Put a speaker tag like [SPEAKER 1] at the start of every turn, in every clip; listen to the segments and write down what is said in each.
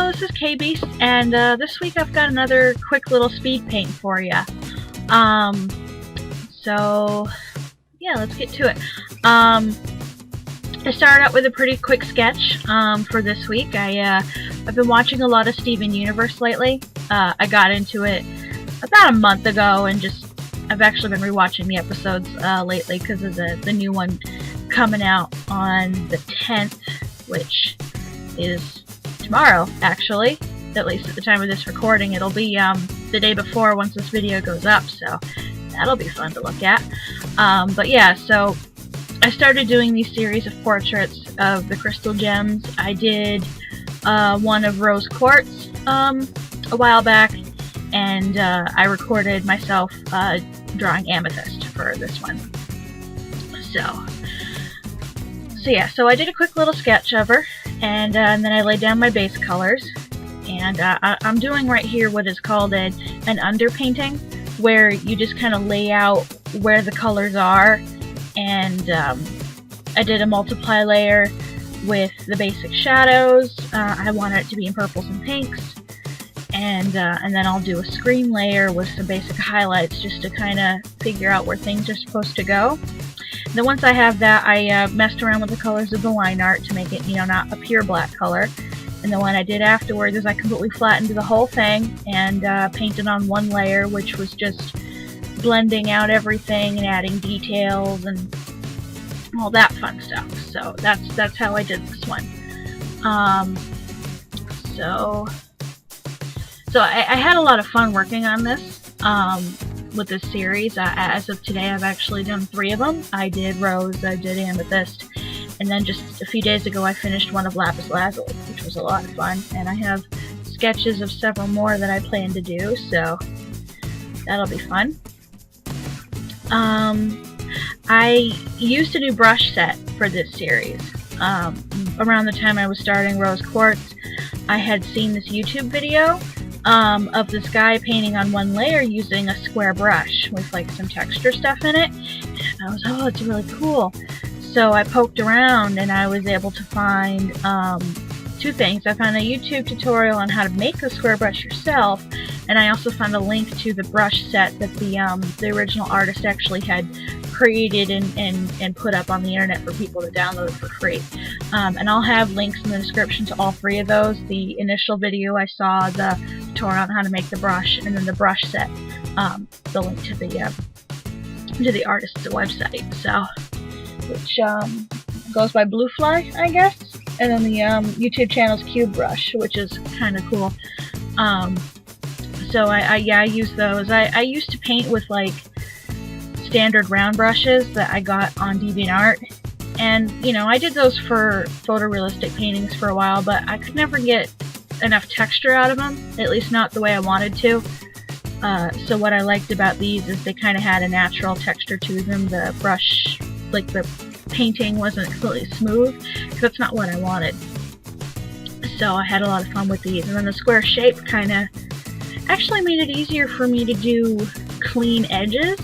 [SPEAKER 1] Hello, this is KB, and this week I've got another quick little speed paint for you. So yeah, let's get to it. I started out with a pretty quick sketch for this week. I've been watching a lot of Steven Universe lately. I got into it about a month ago, and I've actually been rewatching the episodes lately because of the new one coming out on the 10th, which is tomorrow, actually. At least at the time of this recording. It'll be the day before once this video goes up, so that'll be fun to look at. But yeah, so I started doing these series of portraits of the crystal gems. I did one of rose quartz a while back, and I recorded myself drawing amethyst for this one. So yeah, so I did a quick little sketch of her, and then I laid down my base colors, and I'm doing right here what is called an underpainting, where you just kind of lay out where the colors are, and I did a multiply layer with the basic shadows. I wanted it to be in purples and pinks, and then I'll do a screen layer with some basic highlights just to kind of figure out where things are supposed to go. Then once I have that, I messed around with the colors of the line art to make it, not a pure black color. And then what I did afterwards is I completely flattened the whole thing and painted on one layer, which was just blending out everything and adding details and all that fun stuff. So that's how I did this one. So I had a lot of fun working on this. With this series. As of today, I've actually done 3 of them. I did rose, I did amethyst, and then just a few days ago I finished one of lapis lazuli, which was a lot of fun, and I have sketches of several more that I plan to do, so that'll be fun. I used a new brush set for this series. Around the time I was starting rose quartz, I had seen this YouTube video of this guy painting on one layer using a square brush with like some texture stuff in it. And I was, oh, it's really cool. So I poked around and I was able to find 2 things. I found a YouTube tutorial on how to make the square brush yourself, and I also found a link to the brush set that the original artist actually had created and put up on the internet for people to download for free. And I'll have links in the description to all 3 of those. The initial video I saw, the tutorial on how to make the brush, and then the brush set, the link to the artist's website, so which goes by Bluefly, I guess, and then the YouTube channel's Cube Brush, which is kind of cool. So I use those. I used to paint with like standard round brushes that I got on DeviantArt, and I did those for photorealistic paintings for a while, but I could never get enough texture out of them, at least not the way I wanted to. So what I liked about these is they kind of had a natural texture to them. The brush, like the painting, wasn't completely smooth, because that's not what I wanted. So I had a lot of fun with these, and then the square shape kind of actually made it easier for me to do clean edges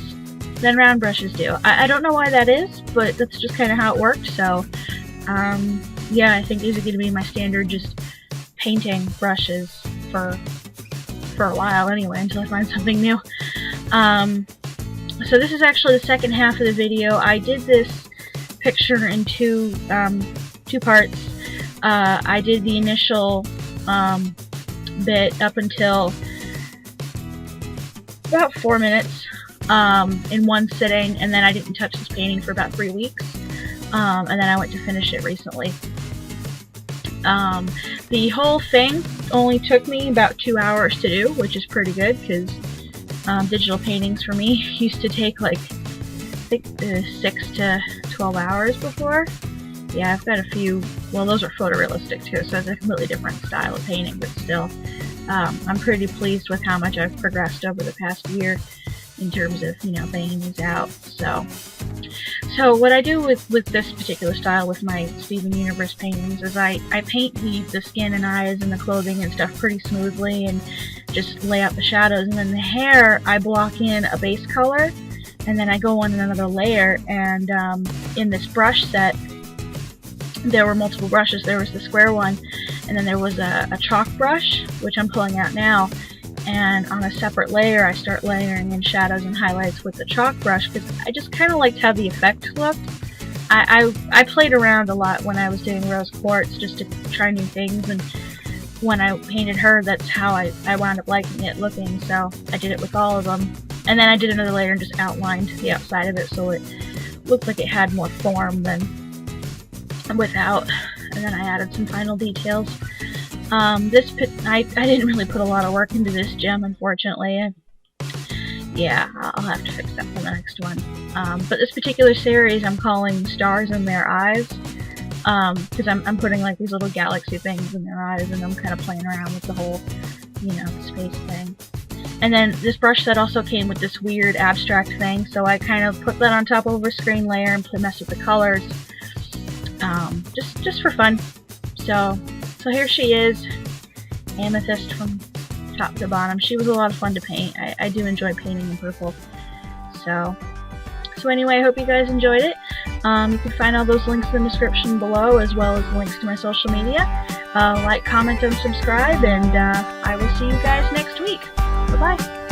[SPEAKER 1] than round brushes do. I don't know why that is, but that's just kind of how it worked. So yeah, I think these are going to be my standard just painting brushes for a while anyway, until I find something new. So this is actually the second half of the video. I did this picture in two parts. I did the initial bit up until about 4 minutes in one sitting, and then I didn't touch this painting for about 3 weeks, and then I went to finish it recently. The whole thing only took me about 2 hours to do, which is pretty good, because digital paintings for me used to take like I think 6 to 12 hours before. Yeah, I've got a few, well, those are photorealistic too, so it's a completely different style of painting, but still, I'm pretty pleased with how much I've progressed over the past year in terms of, banging these out. So what I do with this particular style with my Steven Universe paintings is I paint the skin and eyes and the clothing and stuff pretty smoothly and just lay out the shadows, and then the hair I block in a base color, and then I go on another layer, and in this brush set there were multiple brushes. There was the square one, And then there was a chalk brush, which I'm pulling out now, and on a separate layer I start layering in shadows and highlights with the chalk brush because I just kind of liked how the effect looked. I played around a lot when I was doing rose quartz just to try new things, and when I painted her, that's how I wound up liking it looking, so I did it with all of them. And then I did another layer and just outlined the outside of it so it looked like it had more form than without. And then I added some final details. I didn't really put a lot of work into this gem, unfortunately. Yeah, I'll have to fix that for the next one. But this particular series I'm calling Stars in Their Eyes, because I'm putting like these little galaxy things in their eyes, and I'm kind of playing around with the whole, space thing. And then this brush set also came with this weird abstract thing, so I kind of put that on top of a screen layer and mess with the colors, just for fun. So here she is, Amethyst from top to bottom. She was a lot of fun to paint. I do enjoy painting in purple. So anyway, I hope you guys enjoyed it. You can find all those links in the description below, as well as links to my social media. Like, comment, and subscribe, and I will see you guys next week. Bye-bye.